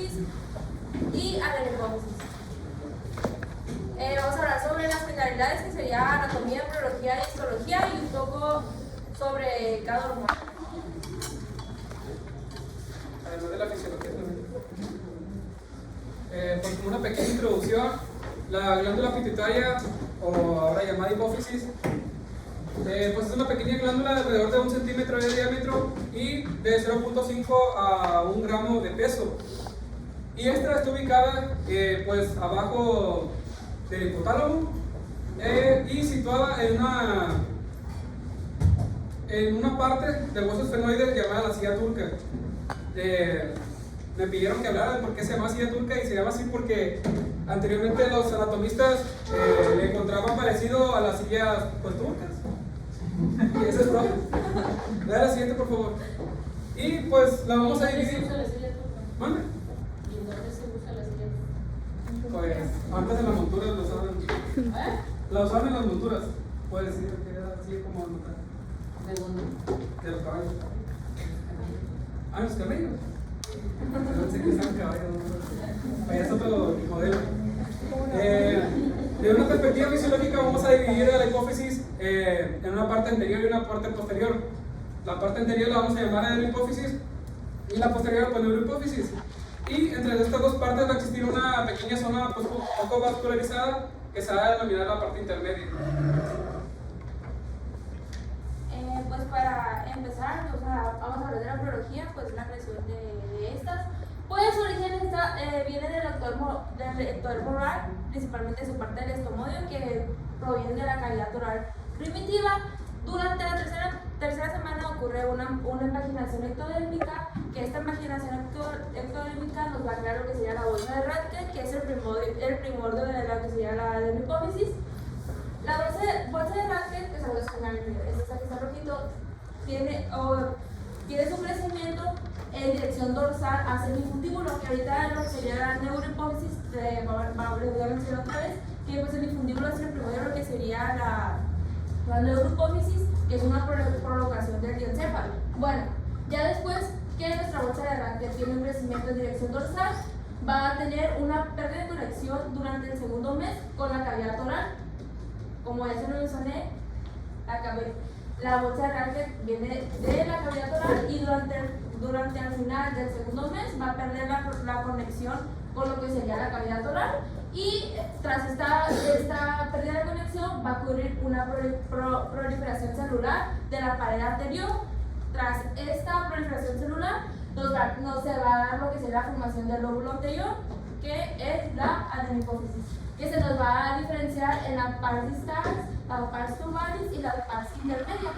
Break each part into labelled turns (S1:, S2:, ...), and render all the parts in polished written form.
S1: hipófisis y adenopófisis. Vamos a hablar sobre las finalidades, que sería anatomía, embriología y histología, y un poco sobre cada hormona.
S2: Además de la fisiología también. Pues como una pequeña introducción, la glándula pituitaria, o ahora llamada hipófisis, pues es una pequeña glándula de alrededor de 1 centímetro de diámetro y de 0.5 a 1 gramo de peso. Y esta está ubicada pues abajo del hipotálamo y situada en una parte del hueso esfenoide llamada la silla turca. Me pidieron que hablara de por qué se llama silla turca, y se llama así porque anteriormente los anatomistas le encontraban parecido a las sillas pues turcas. Y eso es todo. Dale la siguiente, por favor. Y pues la vamos a dividir. ¿Mande?
S3: ¿Y en dónde se usa la silla turca?
S2: Pues antes en las monturas lo usaban. La usaban en las monturas. Puede decir que era así como
S3: ¿De dónde?
S2: de los caballos. Ah, los camellos. No sé qué sean caballos. Vaya, es otro modelo. De una perspectiva fisiológica vamos a dividir la hipófisis en una parte anterior y una parte posterior. La parte anterior la vamos a llamar adenopófisis y la posterior pues neurohipófisis. Y entre estas dos partes va a existir una pequeña zona pues, poco vascularizada que se va a denominar la parte intermedia.
S1: Pues para empezar, vamos a hablar de la embriología, pues la creación de estas. Pues su origen viene del actor moral, principalmente de su parte del estomodio, que proviene de la cavidad oral primitiva. Durante la tercera semana ocurre una impaginación ectodérmica, que esta impaginación ectodérmica nos va a crear lo que sería la bolsa de Rathke, que es el primordio de lo que sería la adenopófisis. La bolsa de Rathke, que sabemos que es esta que está rojito, tiene su crecimiento en dirección dorsal hacia el infundíbulo, que ahorita lo que sería la neurohipófisis, voy a mencionar otra vez, que pues el infundíbulo es el primero de lo que sería la neurohipófisis, que es una prolongación del diencéfalo. Bueno, ya después que nuestra bolsa de Rathke tiene un crecimiento en dirección dorsal, va a tener una pérdida de conexión durante el segundo mes con la cavidad oral. Como ya se lo mencioné, la bolsa de Rathke viene de la cavidad oral, y durante el final del segundo mes va a perder la conexión con lo que sería la cavidad oral, y tras esta pérdida de conexión va a ocurrir una proliferación celular de la pared anterior. Tras esta proliferación celular se va a dar lo que sería la formación del lóbulo anterior, que es la adenopófisis, que se nos va a diferenciar en la pars distans, la pars tubalis y la pars intermedia.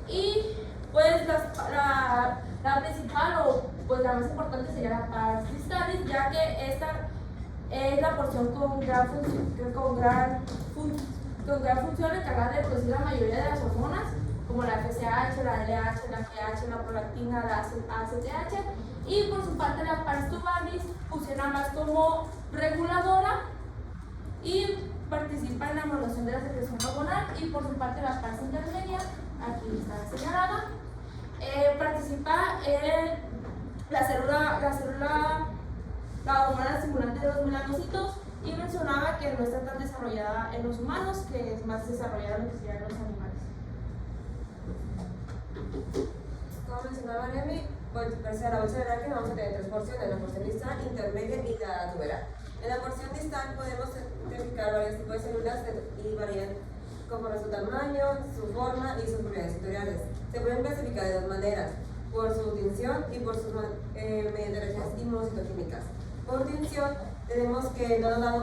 S1: Y pues la principal o pues la más importante sería la pars distalis, ya que esta es la porción con gran función encargada de producir la mayoría de las hormonas, como la FSH, la LH, la GH, la prolactina, la ACTH, y por su parte la pars tubalis funciona más como reguladora y participa en la modulación de la secreción hormonal, y por su parte la pars intermedia, aquí está señalada, participa en la hormona estimulante de los melanocitos, y mencionaba que no está tan desarrollada en los humanos, que es más desarrollada en lo que serían los animales.
S4: Como mencionaba Nemi, pues a la bolsa de Rathke vamos a tener tres porciones: la porción distal, intermedia y la tuberal. En la porción distal podemos identificar varios tipos de células y varían conforme su tamaño, su forma y sus propiedades sectoriales. Se pueden clasificar de dos maneras: por su tinción y por sus mediante reacciones inmunocitoquímicas. Por tinción tenemos que no nos da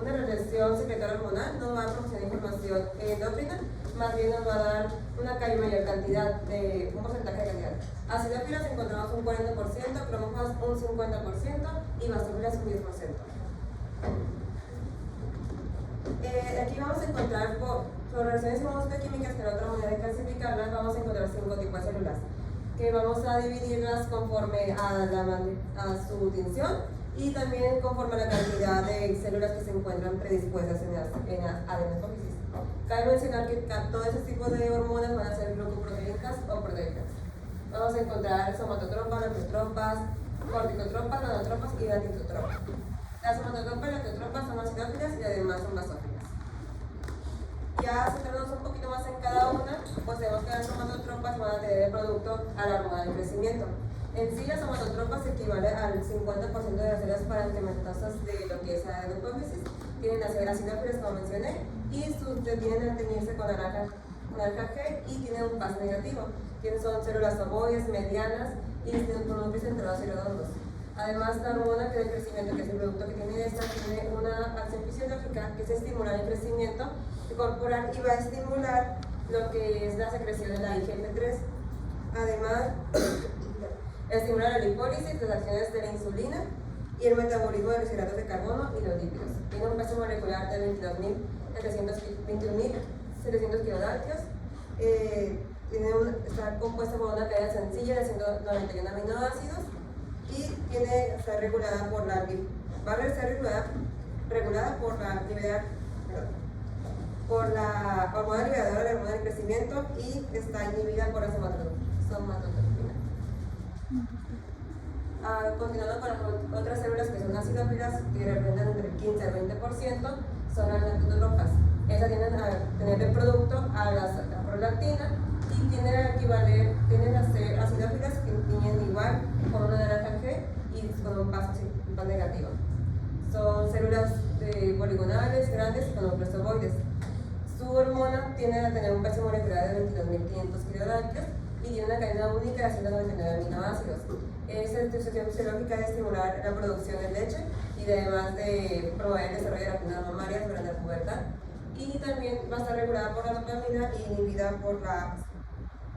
S4: una reacción secretoria hormonal, no va a proporcionar información endocrina, más bien nos va a dar una mayor cantidad de un porcentaje de cantidad. Acidófilas encontramos un 40%, cromófas un 50% y basófilas un 10%. Aquí vamos a encontrar por reacciones inmunocitoquímicas, que es la otra manera de clasificarlas, vamos a encontrar 5 tipos de células, que vamos a dividirlas conforme a su tinción y también conforme a la cantidad de células que se encuentran predispuestas en adenopófisis. Cabe mencionar que todos estos tipos de hormonas van a ser glucoproteínicas o proteicas. Vamos a encontrar somatotropas, leptotropas, corticotropas, nanotropas y gatitotropas. Las somatotropas y lactotropas son acidófilas y además son basófilas. Ya centrándonos un poquito más en cada una, pues tenemos que las somatotropas van a tener el producto a la hormona del crecimiento. En sí, las somatotropas equivale al 50% de las células parenquimatosas de lo que es la hipófisis. Tienen las células acidófilas, como mencioné, y tienden a teñirse con naranja G y tienen un PAS negativo. Son células ovoides, medianas y tienen núcleos centrados y redondos. Además, la hormona que del crecimiento, que es el producto que tiene esta, tiene una acción fisiológica que es estimular el crecimiento corporal y va a estimular lo que es la secreción de la IGF-3. Además, estimula la lipólisis, las acciones de la insulina y el metabolismo de los hidratos de carbono y los lípidos. Tiene un peso molecular de 21.700 kilodaltos. Está compuesta por una cadena sencilla de 191 aminoácidos y está regulada por la hormona liberadora, la hormona del crecimiento, y está inhibida por la somatotropina. Continuando con las otras células que son acidófilas, que representan entre el 15 al 20%, son las lactotropas. Estas tienden a tener el producto a la prolactina y tienden a ser acidófilas que tienen igual con una naranja G y con un PAS negativo. Son células poligonales, grandes y con núcleos ovoides. Su hormona tiende a tener un peso molecular de 22.500 kilodaltos y tiene una cadena única de 199 aminoácidos. Esta institución fisiológica de estimular la producción de leche y además de promover el desarrollo de las glandulas mamarias durante la pubertad. Y también va a estar regulada por la dopamina y inhibida por la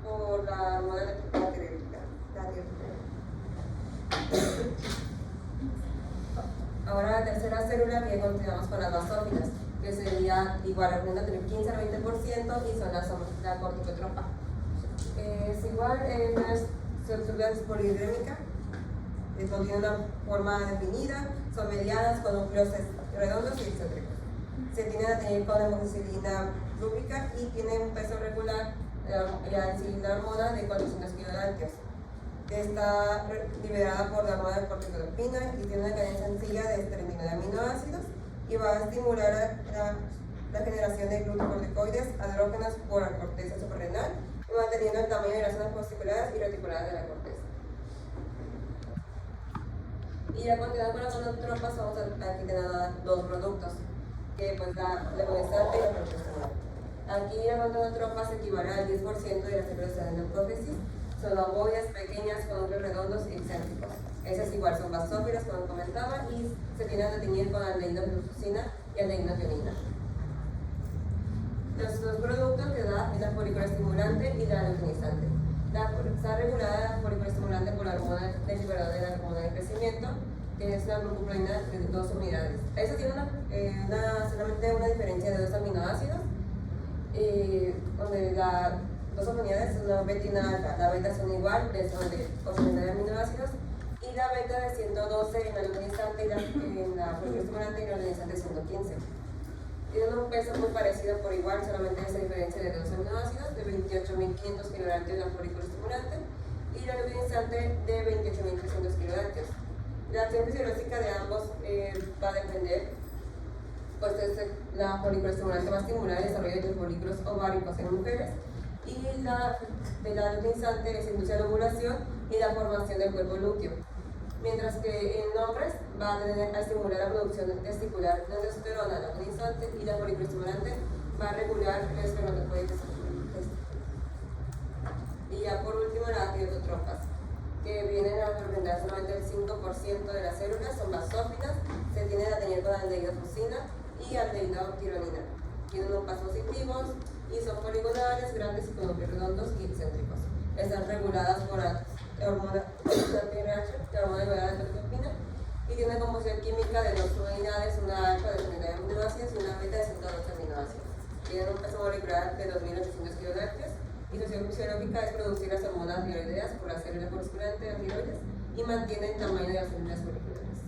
S4: hormona de la tiroides. Ahora la tercera célula, que continuamos con las basófilas, que sería igual, representando entre el 15 al 20% y son la corticotropa. Es igual, es célula polidrémica, contiene una forma definida, son medianas con núcleos redondos y excéntricos. Se tienden a tener con hemoglobina lúbrica y tiene un peso regular, la hormona de 400 kilodaltos. Está liberada por la hormona de corticotropina y tiene una cadena sencilla de 39 aminoácidos y va a estimular la generación de glucocorticoides andrógenos por la corteza suprarrenal, manteniendo el tamaño de las zonas fasciculares y reticulares de la corteza. Y ya continuando con las monotropas, vamos a aquí tener dos productos, que pues la levonescente y la progesterona. Aquí la monotropa se equivale al 10% de las células de la hipófisis. Son ovoides pequeñas con núcleos redondos y excéntricos. Esas igual son basófilas, como comentaba, y se tienden a teñir con aldehído-glucosina y aldehído-tionina. Los dos productos que da es la foliculoestimulante y la luteinizante. Está regulada la foliculoestimulante por la hormona del liberador de la hormona del crecimiento, que es la glucoproteína de 2 unidades. Esta tiene solamente una diferencia de 2 aminoácidos, donde las 2 unidades son una beta y una alfa. La beta son igual, son de 89 aminoácidos, y la beta de 112 en la luteinizante y en la foliculoestimulante y la luteinizante 115. Tienen un peso muy parecido por igual, solamente esa diferencia de 2 aminoácidos, de 28.500 kilodaltos la foliculoestimulante y la luteinizante de 28.300 kilodaltos. La acción fisiológica de ambos va a depender, pues la foliculoestimulante va a estimular el desarrollo de los folículos ováricos en mujeres y la luteinizante les induce a la ovulación y la formación del cuerpo lúteo. Mientras que en hombres va a estimular la producción testicular de testosterona, la luteinizante, y la foliculoestimulante va a regular el espermatozoide. Y ya por último las gatitotropas, que vienen a representar solamente el 5% de las células, son basófilas, se tienden a tener con aldehído-fucosina y aldehído-tironina. Tienen un PAS positivos y son poligonales, grandes y con núcleos redondos y excéntricos. Están reguladas por la hormona la hormona liberada de corticotropina y tiene una composición química de 2 unidades, una alfa de 39 aminoácidos y una beta de 112 aminoácidos. Tienen un peso molecular de 2.800 kilodaltos y su acción fisiológica es producir las hormonas tiroideas por las células correspondientes de las tiroides y mantiene el tamaño de las células foliculares.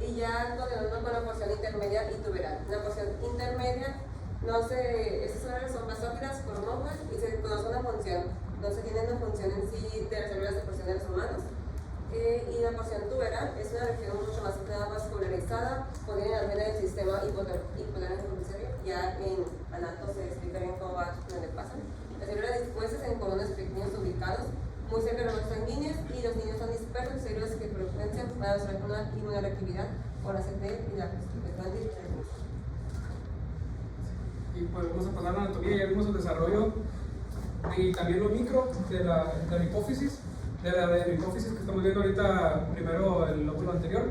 S4: Y ya continuando con la porción intermedia y tuberal. La porción intermedia, esas células son basófilas, formosas y se conocen una función, no se tiene una función en sí de las células de porción de los humanos. Y la porción tuberal es una región mucho más vascularizada, contiene la vena del sistema hipotalámico provisorio. Ya en anato se explica bien cómo va, dónde pasan. Las células dispuestas en colones pequeños ubicados muy cerca de los vasos sanguíneos, y los niños son dispersos en células que frecuencian para desarrollar una inmunoreactividad por la CT y la antihipertensión.
S2: Y pues vamos a pasar a la anatomía. Ya vimos el desarrollo y también lo micro de la hipófisis. De la hipófisis que estamos viendo ahorita, primero el lóbulo anterior.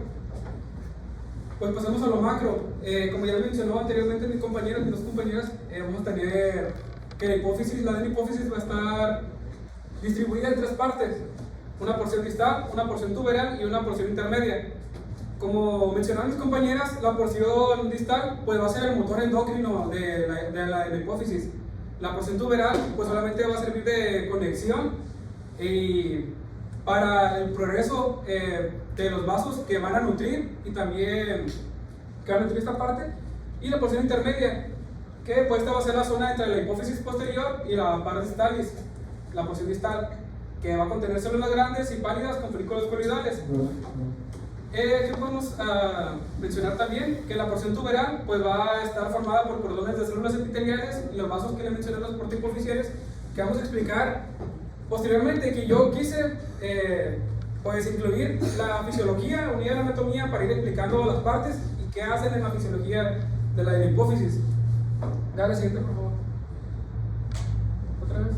S2: Pues pasamos a lo macro. Como ya mencionó anteriormente mis compañeros y dos compañeras, vamos a tener que la hipófisis va a estar distribuida en tres partes: una porción distal, una porción tuberal y una porción intermedia. Como mencionaron mis compañeras, la porción distal pues va a ser el motor endocrino de la hipófisis. La porción tuberal pues solamente va a servir de conexión y para el progreso de los vasos que van a nutrir y también que van a nutrir esta parte. Y la porción intermedia, que pues esta va a ser la zona entre la hipófisis posterior y la pars distalis, la porción distal, que va a contener células grandes y pálidas con folículos coloidales. Aquí podemos mencionar también que la porción tuberal pues va a estar formada por cordones de células epiteliales y los vasos que le mencioné, los portohipoficiales, que vamos a explicar posteriormente, que yo quise pues incluir la fisiología unida a la anatomía para ir explicando las partes y qué hacen en la fisiología de la hipófisis. Dale, siguiente, por favor. Otra vez.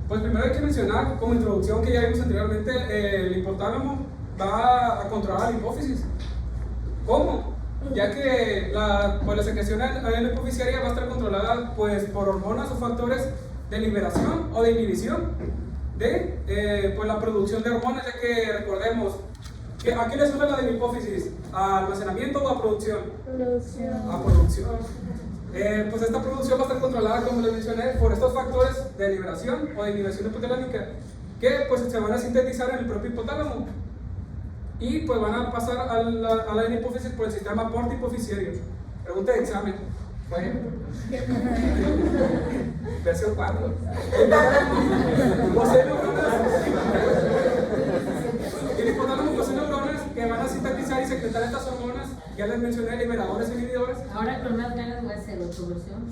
S2: Pues primero hay que mencionar, como introducción que ya vimos anteriormente, el hipotálamo va a controlar la hipófisis. ¿Cómo? Ya que la secreción hipoficiaria va a estar controlada pues, por hormonas o factores de liberación o de inhibición de pues, la producción de hormonas, ya que recordemos que ¿a qué le suena la de la hipófisis? ¿A almacenamiento o a producción? A producción. Pues esta producción va a estar controlada, como les mencioné, por estos factores de liberación o de inhibición hipotalámica, que pues se van a sintetizar en el propio hipotálamo y pues van a pasar a la hipófisis por el sistema portohipoficiario. Pregunta de examen. Bueno. Versión 4. Posee neuronas. El hipotálamo posee neuronas que van a sintetizar y secretar estas hormonas. Ya les mencioné, liberadores y inhibidores.
S3: Ahora con más ganas voy a hacer otra versión.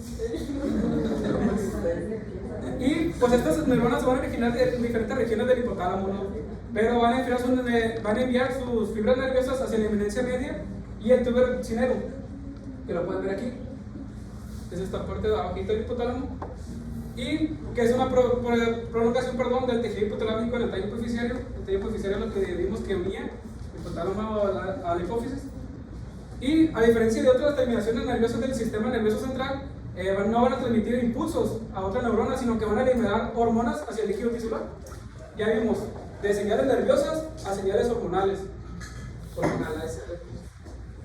S2: Y pues estas neuronas se van a originar en diferentes regiones del hipotálamo, ¿no? Pero van a enviar sus fibras nerviosas hacia la eminencia media y el tuber cinero, que lo pueden ver aquí. Es esta parte de abajito del hipotálamo, y que es una prolongación del tejido hipotalámico en el tallo hipoficiario. El tallo hipoficiario es lo que vimos que unía el hipotálamo a la hipófisis. Y a diferencia de otras terminaciones nerviosas del sistema nervioso central, no van a transmitir impulsos a otra neurona, sino que van a liberar hormonas hacia el líquido tisular. Ya vimos, de señales nerviosas a señales hormonales.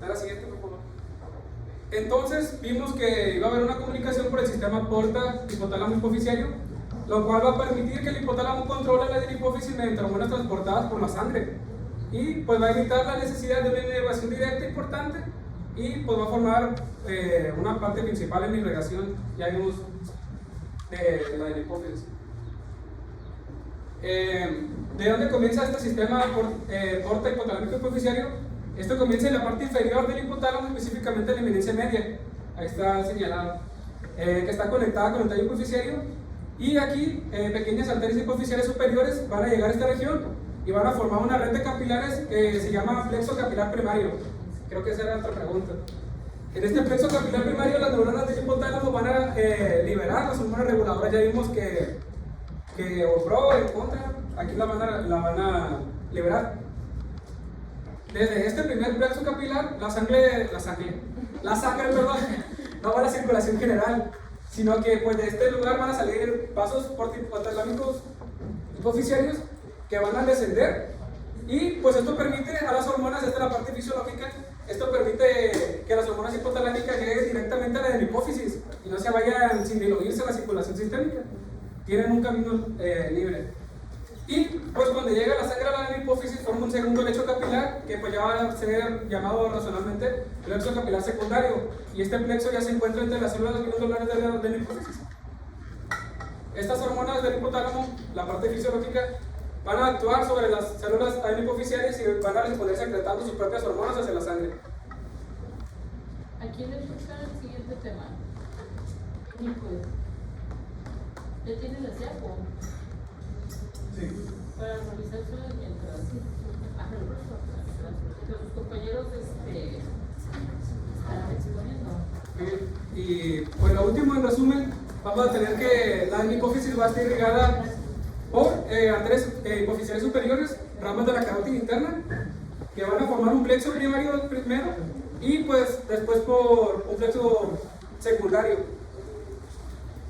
S2: A la siguiente, por favor. Entonces vimos que iba a haber una comunicación por el sistema porta-hipotálamo hipoficiario, lo cual va a permitir que el hipotálamo controle la hipófisis mediante hormonas transportadas por la sangre, y pues va a evitar la necesidad de una inervación directa importante, y pues va a formar una parte principal en la irrigación, ya vimos, de la hipófisis. ¿De dónde comienza este sistema porta-hipotalámico hipoficiario? Esto comienza en la parte inferior del hipotálamo, específicamente en la eminencia media. Ahí está señalado, que está conectada con el tallo hipoficiario. Y aquí, pequeñas arterias hipoficiales superiores van a llegar a esta región y van a formar una red de capilares que se llama plexo capilar primario. Creo que esa era otra pregunta. En este plexo capilar primario, las neuronas del hipotálamo van a liberar las hormonas reguladoras. Ya vimos que o pro o en contra, aquí la van a liberar. Desde este primer plexo capilar, la sangre, no va a la circulación general, sino que pues de este lugar van a salir vasos portohipotalámicos hipoficiarios que van a descender, y pues esto permite a las hormonas, esta es la parte fisiológica, esto permite que las hormonas hipotalámicas lleguen directamente a la hipófisis y no se vayan sin diluirse la circulación sistémica, tienen un camino libre. Y pues cuando llega la sangre a la hipófisis forma un segundo lecho capilar que pues ya va a ser llamado racionalmente plexo capilar secundario, y este plexo ya se encuentra entre las células glandulares de la hipófisis. Estas hormonas del hipotálamo, la parte fisiológica, van a actuar sobre las células adenohipoficiales y van a responder secretando sus propias hormonas hacia la sangre.
S3: ¿A quién le toca el siguiente tema? Nico. ¿Ya tienes la CIAPO?
S2: Sí.
S3: Para realizarse mientras. Los compañeros están exponiendo.
S2: Y pues lo último, en resumen, vamos a tener que la hipófisis va a estar irrigada por arterias hipoficiales superiores, ramas de la carótida interna, que van a formar un plexo primario primero y pues después por un plexo secundario.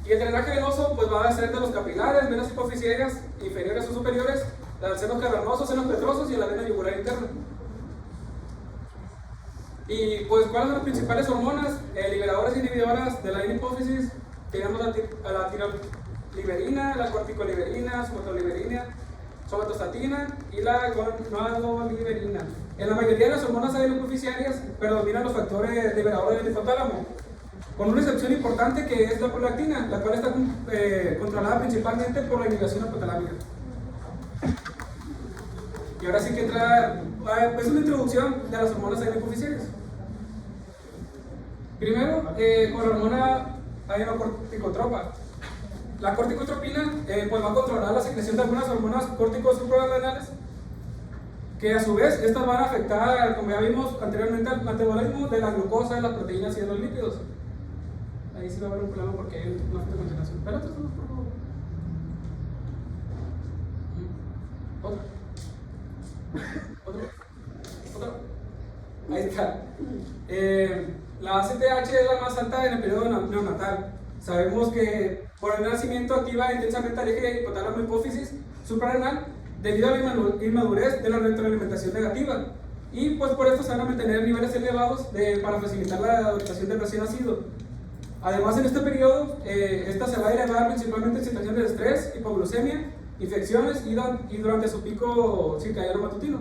S2: Y el drenaje venoso pues va a ser de los capilares, venas hipoficiarias inferiores o superiores, los senos cavernosos, senos petrosos y la vena yugular interna. Y pues, ¿cuáles son las principales hormonas liberadoras e inhibidoras de la hipófisis? Tenemos a la tiroliberina, la corticoliberina, somatostatina y la gonadoliberina. En la mayoría de las hormonas adenohipoficiarias predominan los factores liberadores del hipotálamo, con una excepción importante que es la prolactina, la cual está controlada principalmente por la inhibición hipotalámica. Y ahora sí que entra, es una introducción de las hormonas adenohipoficiarias. Primero, con la hormona adenocorticotropa. La corticotropina pues va a controlar la secreción de algunas hormonas córticos suprarrenales, que a su vez estas van a afectar, como ya vimos anteriormente, al metabolismo de la glucosa, de las proteínas y de los lípidos. Ahí sí va a haber un problema porque hay una fotoconcentración. Pero otros, por favor. Otro. Ahí está. La ACTH es la más alta en el periodo neonatal. Sabemos que por el nacimiento activa intensamente al eje hipotálamo hipófisis suprarrenal debido a la inmadurez de la retroalimentación negativa. Y pues por esto se van a mantener niveles elevados para facilitar la adaptación del recién nacido. Además, en este periodo, esta se va a elevar principalmente en situaciones de estrés, hipoglucemia, infecciones y durante su pico circadiano matutino.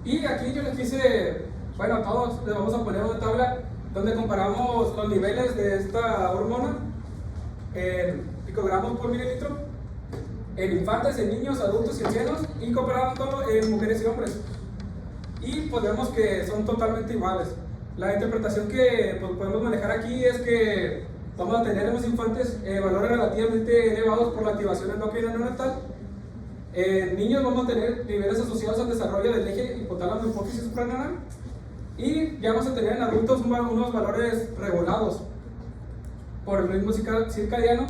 S2: Y aquí yo les quise, bueno, a todos les vamos a poner una tabla donde comparamos los niveles de esta hormona en picogramos por mililitro en infantes, en niños, adultos y ancianos, y comparándolo en mujeres y hombres. Y pues vemos que son totalmente iguales. La interpretación que pues, podemos manejar aquí es que vamos a tener en los infantes valores relativamente elevados por la activación endocrina neonatal. En niños vamos a tener niveles asociados al desarrollo del eje hipotálamo hipófisis suprarrenal, y ya vamos a tener en adultos unos valores regulados por el ritmo circadiano,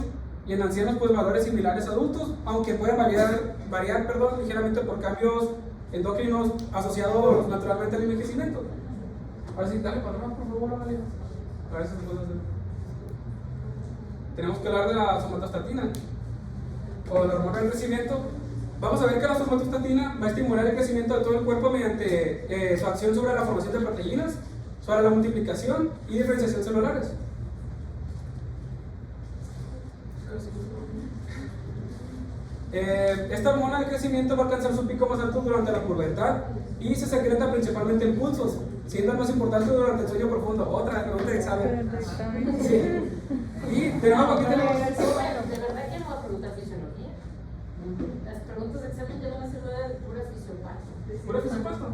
S2: y en ancianos pues valores similares a adultos, aunque pueden variar ligeramente por cambios endocrinos asociados naturalmente al envejecimiento. Ahora sí, dale para atrás, por favor, Amalia. A ver si se puede hacer. Tenemos que hablar de la somatostatina, o la hormona del crecimiento. Vamos a ver que la somatostatina va a estimular el crecimiento de todo el cuerpo mediante su acción sobre la formación de proteínas, sobre la multiplicación y diferenciación celulares. Esta hormona del crecimiento va a alcanzar su pico más alto durante la pubertad y se secreta principalmente en pulsos, siendo el más importante durante el sueño profundo. Otra pregunta de examen. Sí. Y tenemos aquí tenemos.
S3: De verdad que no va a preguntar fisiología. Las preguntas de examen ya van a ser de pura fisiopato.
S2: ¿Pura fisiopato?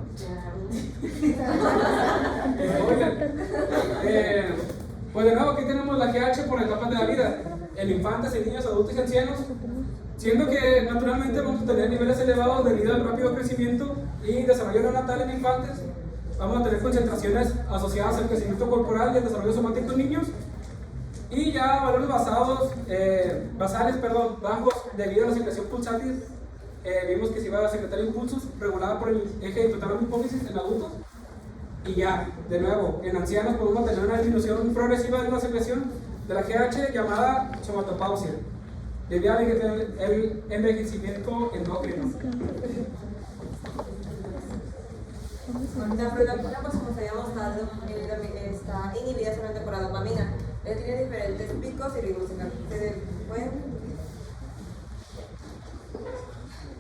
S2: Pues de nuevo aquí tenemos la GH por etapas de la vida, en infantes, en niños, adultos y ancianos, siendo que naturalmente vamos a tener niveles elevados debido al rápido crecimiento y desarrollo neonatal en infantes. Vamos a tener concentraciones asociadas al crecimiento corporal y al desarrollo somático en niños, y ya valores bajos debido a la secreción pulsátil. Vimos que se iba a secretar impulsos regulada por el eje hipotálamo hipófisis en adultos. Y ya, de nuevo, en ancianos podemos tener una disminución progresiva de la secreción de la GH llamada somatopausia, debido al envejecimiento endocrino.
S4: La prolactina, pues como se había mostrado, está inhibida solamente por la dopamina. Tiene diferentes picos y ritmos.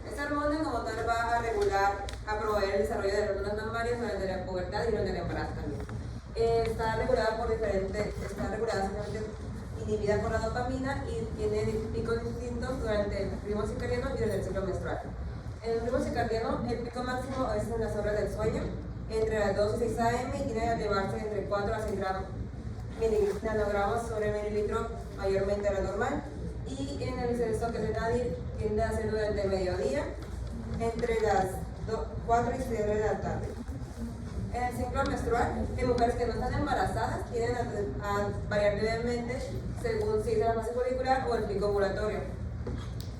S4: Esta hormona como tal va a regular, a promover el desarrollo de hormonas mamarias durante la pubertad y durante el embarazo también. Está regulada simplemente inhibida por la dopamina y tiene picos distintos durante el ritmo circadiano y durante el ciclo menstrual. En el ritmo circadiano, el pico máximo es en las horas del sueño, entre las 2 y 6 am, y tiene que elevarse entre 4 a 6 nanogramos sobre mililitro, mayormente a la normal, y en el exceso que de nadie tiende a ser durante el mediodía, entre las 4 y 6 de la tarde. En el ciclo menstrual, en mujeres que no están embarazadas tienden a variar levemente según si es la fase folicular o el pico ovulatorio.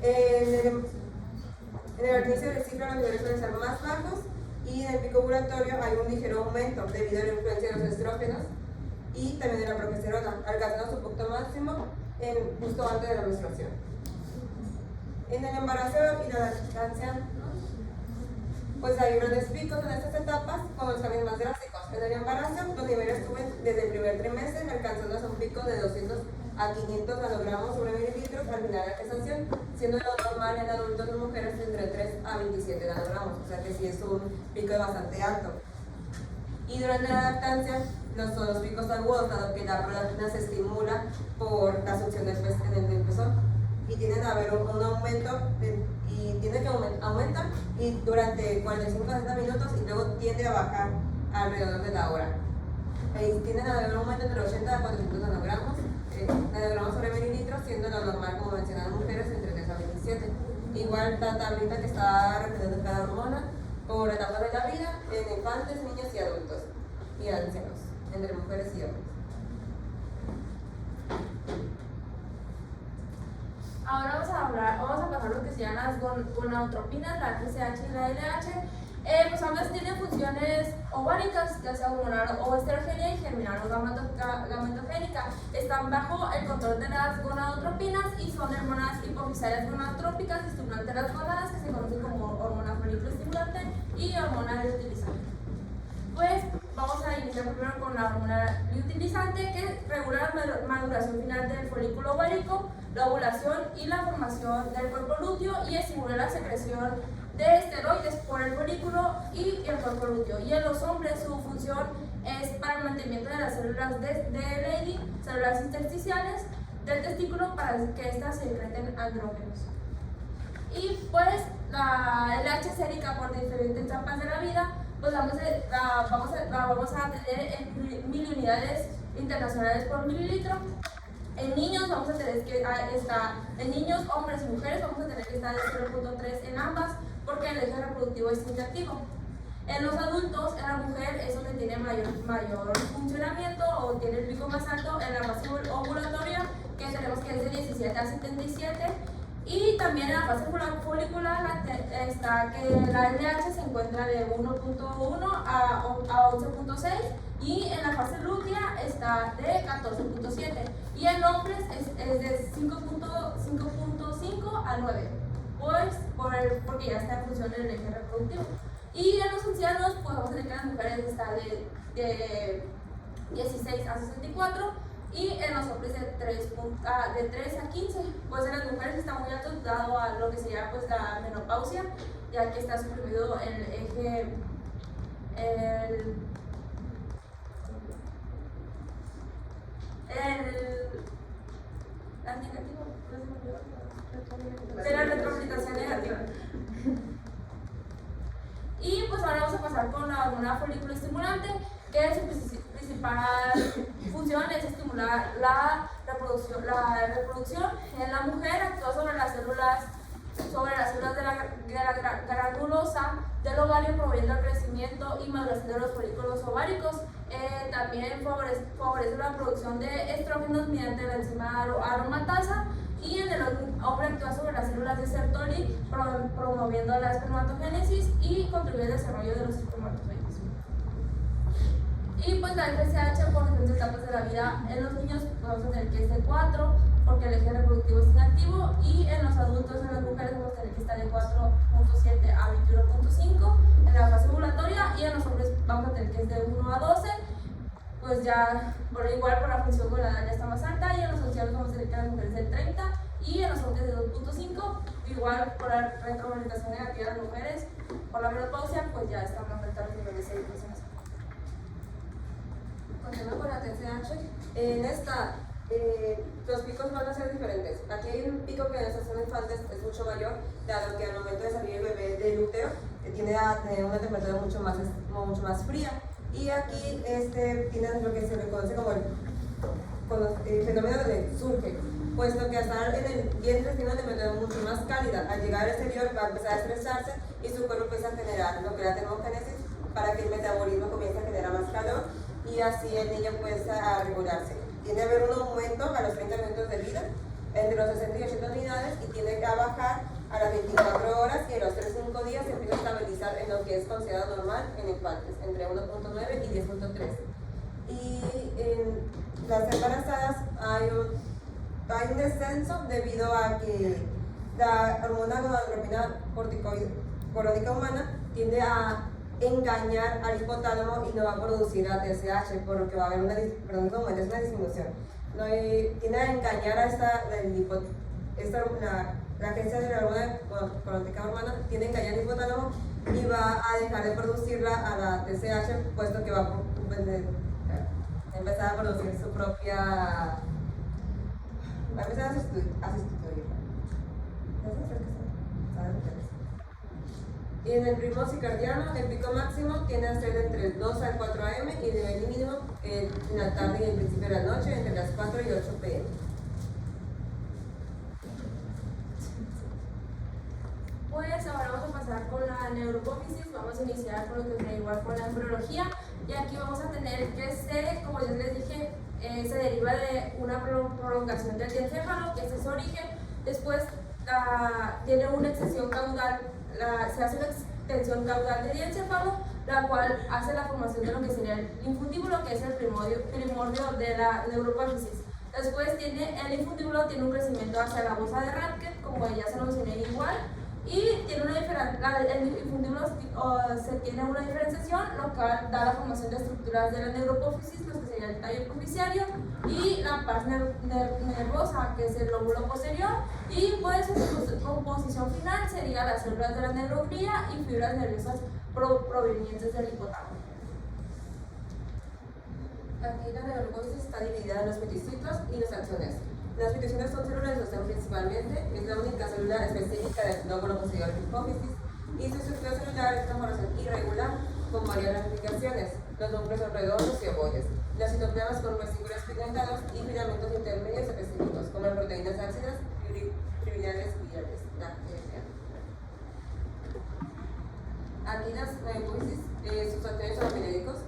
S4: En el inicio del ciclo los niveles suelen ser más bajos y en el pico ovulatorio hay un ligero aumento debido a la influencia de los estrógenos y también de la progesterona, alcanzando su punto máximo justo antes de la menstruación. En el embarazo y la lactancia, pues hay grandes picos en estas etapas con los cambios más drásticos. En el embarazo, los niveles suben desde el primer trimestre, alcanzando un pico de 200 a 500 nanogramos sobre mililitros al final de la gestación, siendo lo normal en adultos y mujeres entre 3 a 27 nanogramos, o sea que sí es un pico bastante alto. Y durante la lactancia, los picos agudos, dado que la prolactina se estimula por la succión del pezón, y tienden a haber un aumento, y tiende que aumentar y durante 45 a 60 minutos y luego tiende a bajar alrededor de la hora. Tienden a haber un aumento entre 80 a 400 nanogramos sobre mililitros, siendo lo normal, como mencionaban mujeres, entre 3 a 27. Igual la tablita que está representando cada hormona por etapas de la vida en infantes, niños y adultos y ancianos, entre mujeres y hombres.
S1: Ahora vamos a pasar lo que se llaman las gonadotropinas, la FSH y la LH. Pues ambas tienen funciones ováricas, ya sea hormonal o esterogénica y germinal o gametogénica. Están bajo el control de las gonadotropinas y son hormonas hipofisarias gonadotrópicas estimulantes de las gonadas, que se conocen como hormona folículo estimulante y hormona luteinizante. Pues vamos a iniciar primero con la hormona luteinizante, que regula la maduración final del folículo ovárico, la ovulación y la formación del cuerpo lúteo y estimula la secreción de esteroides por el folículo y el cuerpo lúteo. Y en los hombres su función es para el mantenimiento de las células de Leydig, células intersticiales del testículo, para que éstas secreten andrógenos. Y pues la LH sérica, por diferentes etapas de la vida, pues la vamos a tener en miliunidades internacionales por mililitro. En niños vamos a tener en niños, hombres y mujeres vamos a tener que estar de 0.3 en ambas, porque el eje reproductivo es inactivo. En los adultos, en la mujer es donde tiene mayor funcionamiento o tiene el pico más alto en la fase ovulatoria, que tenemos que es de 17 a 77. Y también en la fase folicular está que la LH se encuentra de 1.1 a 11.6 y en la fase lútea está de 14.7 y en hombres es de 5.5 a 9, pues porque ya está en función del eje reproductivo. Y en los ancianos, pues vamos a tener que las mujeres está de 16 a 64 y en los hombres de 3 a 15, pues en las mujeres está muy alto dado a lo que sería pues la menopausia, ya que está suprimido el eje, de la retroalimentación negativa. Y pues ahora vamos a pasar con la hormona folículo estimulante, que su principal función es estimular la reproducción en la mujer, actúa sobre las células de la granulosa del ovario, promoviendo el crecimiento y maduración de los folículos ováricos. También favorece la producción de estrógenos mediante la enzima aromatasa, y en el hombre actúa sobre las células de Sertoli, promoviendo la espermatogénesis y contribuye al desarrollo de los espermatozoides. Y pues la FSH por diferentes etapas de la vida, en los niños vamos a tener que es de 4, porque el eje reproductivo es inactivo, y en los adultos, en las mujeres, vamos a tener que estar de 4.7 a 21.5 en la fase ovulatoria, y en los hombres vamos a tener que es de 1 a 12, pues ya igual por la función gonadal ya está más alta, y en los ancianos vamos a tener que las mujeres de 30, y en los hombres de 2.5, igual por la retroalimentación negativa de las mujeres, por la menopausia, pues ya están más altas los niveles de glucosa.
S4: Continuando con la TSH, en esta los picos van a ser diferentes. Aquí hay un pico que en las zonas infantes es mucho mayor, dado que al momento de salir el bebé del útero tiene a tener una temperatura mucho más fría. Y aquí tienen lo que se le conoce como el fenómeno de surge, puesto que al estar en el vientre tiene una temperatura mucho más cálida. Al llegar al exterior va a empezar a estresarse y su cuerpo empieza a generar lo que es la termogénesis para que el metabolismo comience a generar más calor y así el niño empieza a regularse. Tiene a haber un aumento a los 30 minutos de vida, entre los 60 y 80 unidades, y tiene que bajar a las 24 horas y en los 3-5 días se empieza a estabilizar en lo que es considerado normal en infantes, entre 1.9 y 10.3. Y en las embarazadas hay un descenso debido a que la hormona gonadotropina corticosteroidea humana tiende a engañar al hipotálamo y no va a producir la TSH, por lo que va a haber una disminución. Tiende a engañar a la agencia de la hormona corticosteroidea humana, tiende a engañar al hipotálamo y va a dejar de producirla a la TSH, puesto que va a empezar a producir su propia. Va a empezar a sustituir. Y en el ritmo circadiano, el pico máximo tiende a ser entre el 2 al 4 am y el nivel mínimo en la tarde y el principio de la noche, entre las 4 y 8 pm.
S1: Pues ahora vamos a pasar con la neurohipófisis, vamos a iniciar con lo que sería igual con la embriología, y aquí vamos a tener que como ya les dije, se deriva de una prolongación del diencéfalo, que ese es su origen. Después tiene una extensión caudal, se hace una extensión caudal del diencéfalo, la cual hace la formación de lo que sería el infundíbulo, que es el primordio de la neurohipófisis. Después el infundíbulo tiene un crecimiento hacia la bosa de Radke, como ya se lo mencioné igual, y tiene el infundíbulo tiene una diferenciación, lo cual da la formación de estructuras de la neurohipófisis, lo que sería el tallo epifisiario, y la paz nervosa, que es el lóbulo posterior, y pues su composición final sería las células de la neuroglia y fibras nerviosas provenientes del hipotálamo.
S4: Aquí la neurohipófisis está dividida en los peticitos y los axones. Las peticiones son células de sostén principalmente, es la única célula específica del lóbulo posterior de la hipófisis, y su estructura celular es una formación irregular con varias ramificaciones. Los núcleos son redondos y ovoides. Los citoplasmas con vesículas pigmentados y filamentos intermedios específicos, como las proteínas ácidas, fibrilares y virales. Aquí las neurohipófisis, sus acciones farmacológicos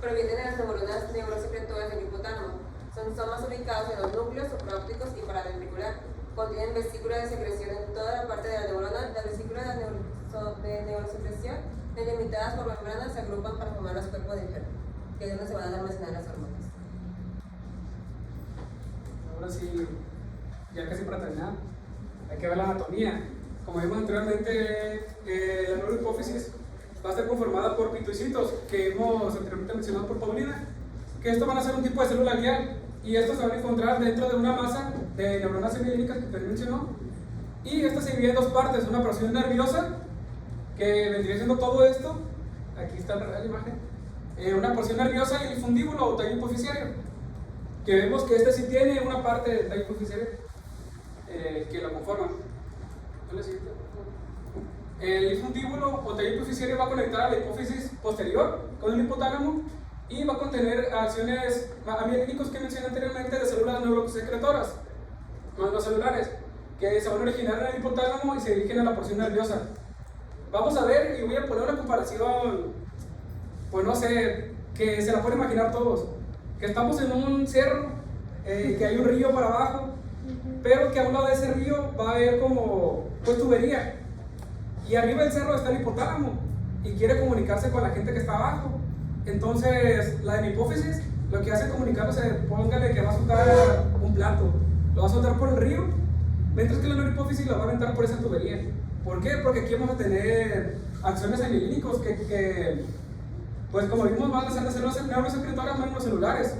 S4: provienen de las neuronas neurosecretoras del hipotálamo. Son más ubicados en los núcleos supraópticos y paraventricular. Contienen vesículas de secreción en toda la parte de la neurona. Las vesículas de neurosecreción, delimitadas por membranas, se agrupan para formar los cuerpos de Henle, que es donde se van a almacenar las hormonas.
S2: Ahora sí, ya casi para terminar, hay que ver la anatomía. Como vimos anteriormente, la neurohipófisis va a estar conformada por pituicitos, que hemos anteriormente mencionado por Paulina, que estos van a ser un tipo de célula glial, y estos se van a encontrar dentro de una masa de neuronas semilínicas que también mencionó, y esta se divide en dos partes: una porción nerviosa, que vendría siendo todo esto, aquí está la imagen, una porción nerviosa, y el fundíbulo o tallo hipofisiario, que vemos que este sí tiene una parte del tallo hipofisiario que lo conforma. El infundíbulo o tallo hipofisiario va a conectar a la hipófisis posterior con el hipotálamo y va a contener acciones amielínicos que mencioné anteriormente de células neurosecretoras, los celulares, que se van a originar en el hipotálamo y se dirigen a la porción nerviosa. Vamos a ver, y voy a poner una comparación, pues no sé, que se la pueden imaginar todos, que estamos en un cerro, que hay un río para abajo, pero que a un lado de ese río va a haber como pues tubería, y arriba del cerro está el hipotálamo y quiere comunicarse con la gente que está abajo. Entonces la hipófisis lo que hace es comunicarse, póngale que va a soltar un plato, lo va a soltar por el río, mientras que la neurohipófisis lo va a aventar por esa tubería. ¿Por qué? Porque aquí vamos a tener acciones amielínicos que pues como vimos, van a ser las células neurosecretoras, no celulares,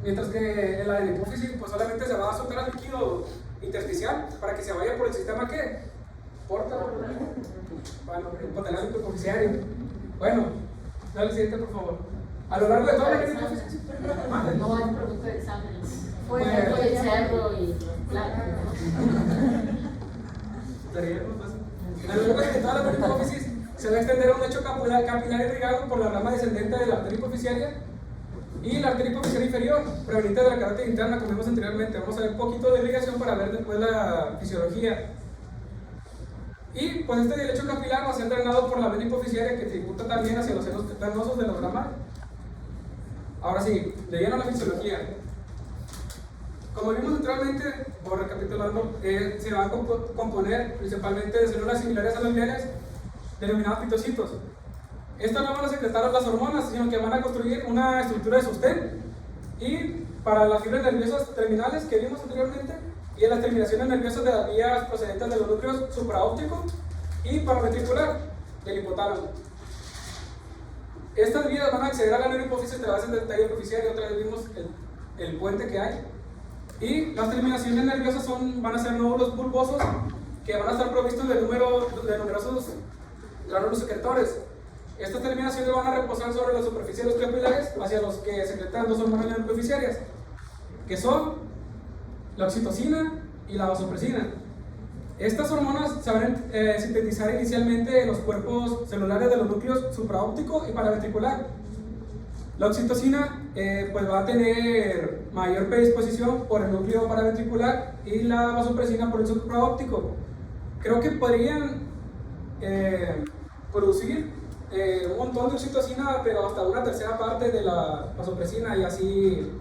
S2: mientras que en la hipófisis pues solamente se va a soltar el líquido intersticial para que se vaya por el sistema que porta, bueno, el hipotalamo hipofisiario. Bueno, dale el siguiente por favor. A lo largo de toda la hipófisis,
S3: no hay producto de exámenes. Fue el cerro y los platos,
S2: A lo largo de toda la peripófisis se va a extender a un lecho capilar irrigado por la rama descendente de la arteria hipoficiaria y la arteria hipoficiaria inferior, proveniente de la carótida interna, como vimos anteriormente. Vamos a ver un poquito de irrigación para ver después la fisiología. Y pues este lecho capilar va a ser drenado por la vena hipoficiaria, que tributa también hacia los senos venosos de los ramales. Ahora sí, de lleno a la fisiología. Como vimos anteriormente, o recapitulando, se van a componer principalmente de células similares a las mieles, denominadas pitocitos. Estas no van a secretar las hormonas, sino que van a construir una estructura de sostén. Y para las fibras nerviosas terminales que vimos anteriormente, y en las terminaciones nerviosas de las vías procedentes de los núcleos supraópticos y paraventricular del hipotálamo. Estas vías van a acceder a la neurohipófisis a través del tallo hipoficiario. Otra vez vimos el puente que hay. Y las terminaciones nerviosas van a ser nódulos bulbosos que van a estar provistos de numerosos gránulos secretores. Estas terminaciones van a reposar sobre la superficie de los capilares hacia los que secretan dos hormonas neurohipociarias, que son la oxitocina y la vasopresina. Estas hormonas se van a sintetizar inicialmente en los cuerpos celulares de los núcleos supraóptico y paraventricular. La oxitocina pues va a tener mayor predisposición por el núcleo paraventricular y la vasopresina por el supraóptico. Creo que podrían producir un montón de oxitocina, pero hasta una tercera parte de la vasopresina y así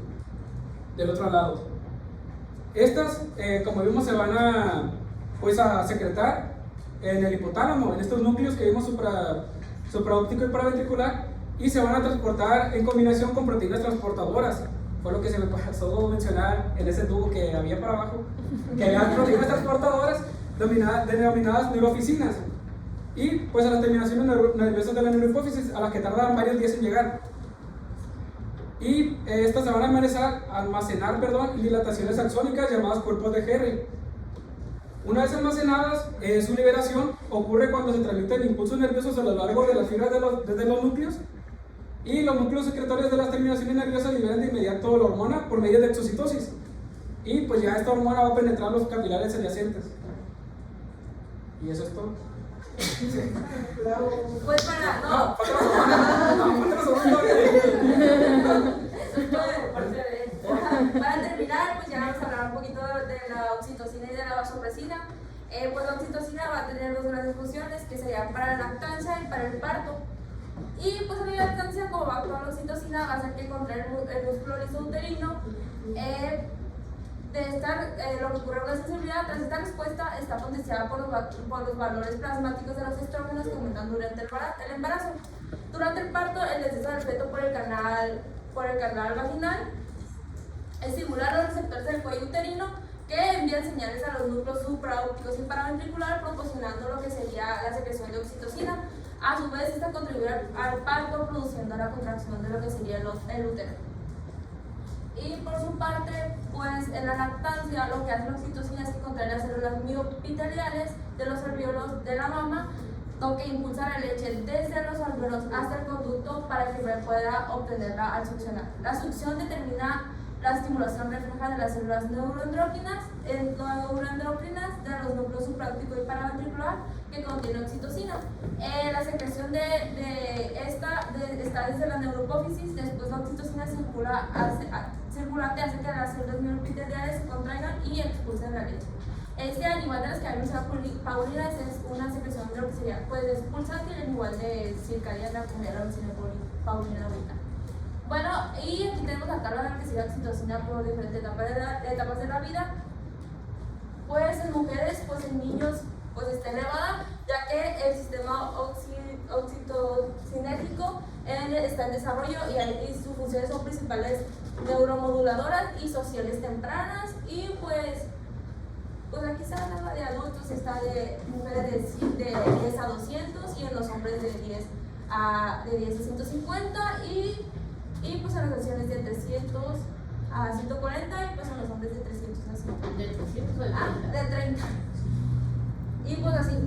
S2: del otro lado. Estas, como vimos, se van a secretar en el hipotálamo, en estos núcleos que vimos supraóptico y paraventricular, y se van a transportar en combinación con proteínas transportadoras. Fue lo que se me pasó mencionar en ese tubo que había para abajo, que había proteínas transportadoras denominadas neuroficinas, y pues a las terminaciones nerviosas de la neurohipófisis, a las que tardan varios días en llegar. Y estas se van a almacenar en dilataciones axónicas llamadas cuerpos de Henry. Una vez almacenadas, su liberación ocurre cuando se transmiten impulsos nerviosos a lo largo de las fibras desde los núcleos, y los núcleos secretorios de las terminaciones nerviosas liberan de inmediato la hormona por medio de exocitosis, y pues ya esta hormona va a penetrar los capilares adyacentes. Y eso es todo.
S1: Pues para, no. Para terminar, pues ya vamos a hablar un poquito de la oxitocina y de la vasopresina. Pues la oxitocina va a tener dos grandes funciones, que serían para la lactancia y para el parto. Y pues en la lactancia, como va a actuar la oxitocina, va a hacer que contraer el músculo liso uterino. Lo que ocurre en la sensibilidad, tras esta respuesta, está potenciada por los valores plasmáticos de los estrógenos que aumentan durante el embarazo. Durante el parto, el descenso del feto por el canal vaginal estimula los receptores del cuello uterino, que envían señales a los núcleos supraópticos y paraventricular, proporcionando lo que sería la secreción de oxitocina. A su vez, esta contribuye al parto, produciendo la contracción de lo que sería el útero. Y por su parte, pues en la lactancia lo que hace la oxitocina es que contrae las células miopiteliales de los alvéolos de la mama, lo que impulsa la leche desde los alvéolos hasta el conducto para que pueda obtenerla al succionar. La succión determina la estimulación refleja de las células neuroendocrinas de los núcleos supraóptico y paraventricular que contiene oxitocina. La secreción de esta está desde la neurohipófisis. Después la oxitocina circulante hace que las células miopiteliales se contraigan y expulsen la leche. Al igual de las que había mencionado Paulina, es una secreción de lo que sería expulsante, al igual de circadiana, como ya lo mencioné Paulina ahorita. Bueno, y aquí tenemos la tabla de la que sería oxitocina por diferentes etapas de la vida. Pues en mujeres, pues en niños, pues está elevada, ya que el sistema oxitocinérgico está en desarrollo y sus funciones son principales neuromoduladoras y sociales tempranas. Y pues aquí está la tabla de adultos, está de mujeres de 10 a 200 y en los hombres de 10 a 150 y pues en las naciones de 300 a 140 y pues en los hombres de 300 a 150.
S3: ¿De 300 o de 30?
S1: De 30. Y pues así.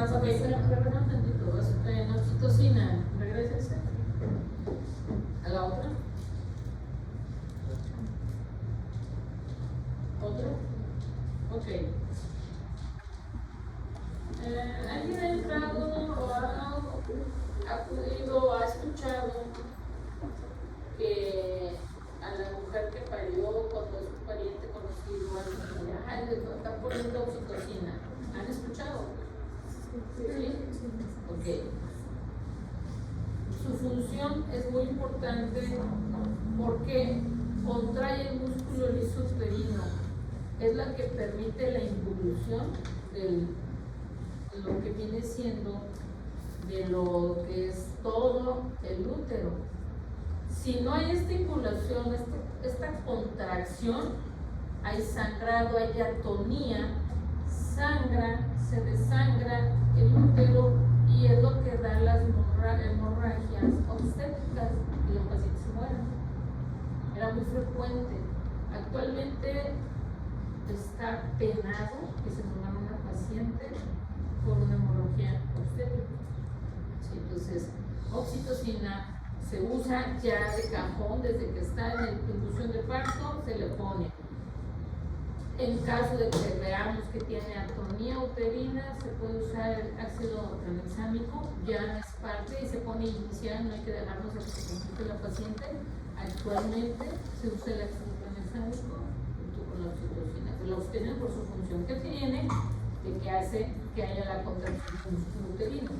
S3: Ok, pero no entendí todo. En oxitocina, regrésese. ¿Alguien ha entrado o ha acudido o ha escuchado que a la mujer que parió cuando es un pariente conocido, le están poniendo oxitocina? ¿Han escuchado? ¿Sí? Ok. Su función es muy importante porque contrae el músculo liso uterino. Es la que permite la involución de lo que viene siendo de lo que es todo el útero. Si no hay esta impulsión, esta contracción, hay sangrado, hay atonía, sangra, se desangra el útero y es lo que da las hemorragias obstétricas y los pacientes se mueren. Era muy frecuente. Actualmente está penado que se muera una paciente por una hemorragia obstétrica. Sí, entonces, oxitocina se usa ya de cajón desde que está en la inducción de parto, se le pone. En caso de que veamos que tiene atonía uterina, se puede usar el ácido tranexámico, ya es parte y se pone inicial, no hay que dejarnos hasta que se complique la paciente. Actualmente se usa el ácido tranexámico junto con la oxitocina. La oxitocina por su función que tiene, de que hace que haya la contracción del músculo uterino.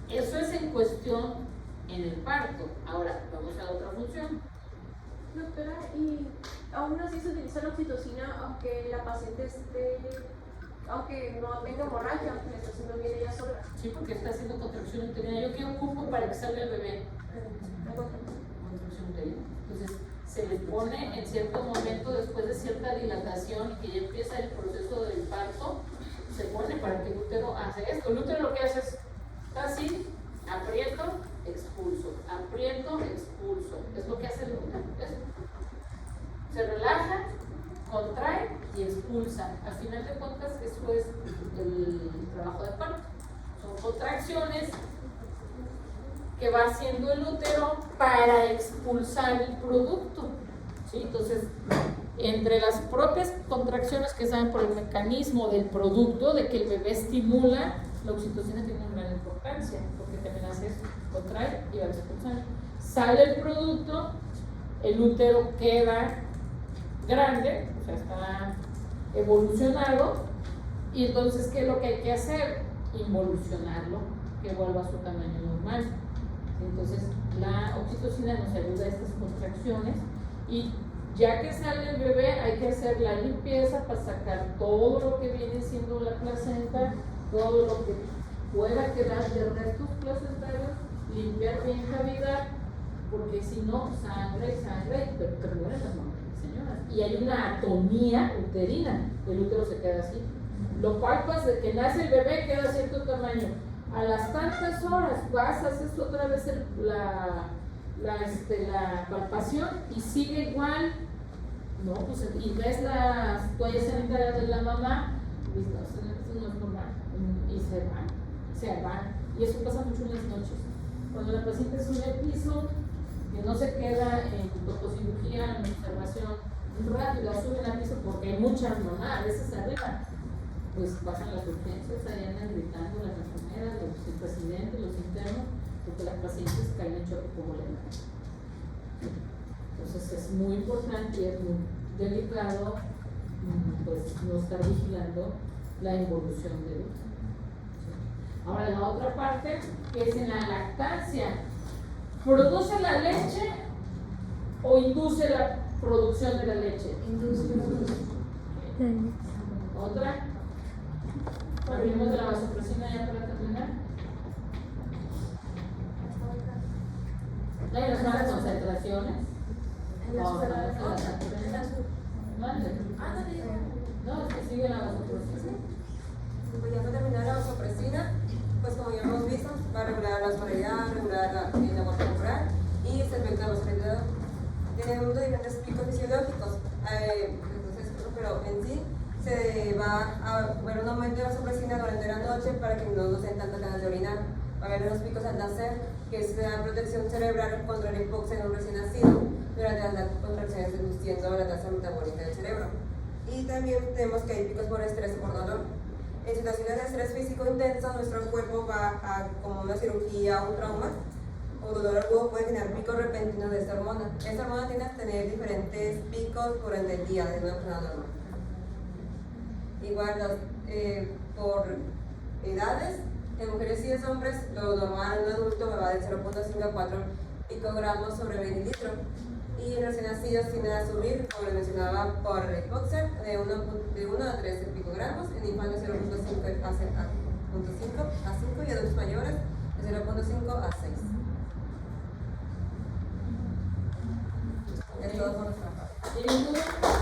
S3: Eso es en cuestión en el parto. Ahora, vamos a otra función.
S1: Doctora, y aún así se utiliza la oxitocina aunque la paciente aunque no tenga hemorragia, aunque la estación no viene ella sola.
S3: Sí, porque está haciendo contracción uterina. ¿Yo qué ocupo para que salga el bebé? Contracción uterina. Entonces, se le pone en cierto momento, después de cierta dilatación y que ya empieza el proceso del parto, se pone para que el útero hace esto. El útero lo que hace es, está así, aprieto, expulso, aprieto, expulso. Es lo que hace el útero. Se relaja, contrae y expulsa. Al final de cuentas, eso es el trabajo de parto. Son contracciones que va haciendo el útero para expulsar el producto. ¿Sí? Entonces, entre las propias contracciones que salen por el mecanismo del producto, de que el bebé estimula, la oxitocina tiene una gran importancia, porque también hace eso, contrae y va a expulsar. Sale el producto, el útero queda grande, o sea, está evolucionado, y entonces, ¿qué es lo que hay que hacer? Involucionarlo, que vuelva a su tamaño normal. Entonces, la oxitocina nos ayuda a estas contracciones, y ya que sale el bebé, hay que hacer la limpieza para sacar todo lo que viene siendo la placenta, todo lo que pueda quedar de restos placentarios, limpiar bien cavidad, porque si no, sangre, pero mueren las mamás, señoras. Y hay una atonía uterina, el útero se queda así. Lo palpas de que nace el bebé, queda a cierto tamaño. A las tantas horas vas, haces otra vez la palpación y sigue igual. No, pues, y ves las toallas sanitarias de la mamá, y dices, no, esto no es normal. Y se van. Y eso pasa mucho en las noches. Cuando la paciente sube al piso, que no se queda en topocirugía, en observación rápida, suben al piso porque hay muchas mamás, a veces arriba, pues bajan las urgencias, ahí andan gritando las enfermeras, el presidente, los internos, porque las pacientes caen en choque como lenta. Entonces es muy importante y es muy delicado, pues, no estar vigilando la involución del útero. Ahora, la otra parte, que es en la lactancia, ¿produce la leche o induce la producción de la leche?
S1: Induce.
S3: Otra. Hablemos de la vasopresina ya para terminar. Hay unas malas concentraciones. No, es que sigue la vasopresina.
S4: Pues ya para terminar la vasopresina, pues como ya hemos visto, va a regular la osmolalidad, regular la agua corporal y se efecto de vasodilado. Tiene unos diferentes picos fisiológicos, pero en sí se va a ver un aumento de vasopresina durante la noche para que no nos den tantas ganas de orinar. Va a haber unos picos al nacer, que es la protección cerebral contra la hipoxia en un recién nacido durante las contracciones induciendo la tasa metabólica del cerebro. Y también tenemos que hay picos por estrés o por dolor. En situaciones de estrés físico intenso, nuestro cuerpo va a, como una cirugía o un trauma, o dolor agudo puede generar picos repentinos de esta hormona. Esta hormona tiende a tener diferentes picos durante el día de una persona normal. Igual, por edades, en mujeres y en hombres, lo normal en un adulto va de 0.5 a 4 picogramos sobre mililitro. Y recién nacidos tienden a subir, como les mencionaba, por el boxer, de 1 a 13 picogramos, en infantes 0.5 a 5 y adultos mayores de 0.5 a 6. Es todo por nuestra parte.
S3: ¿Tienen dudas?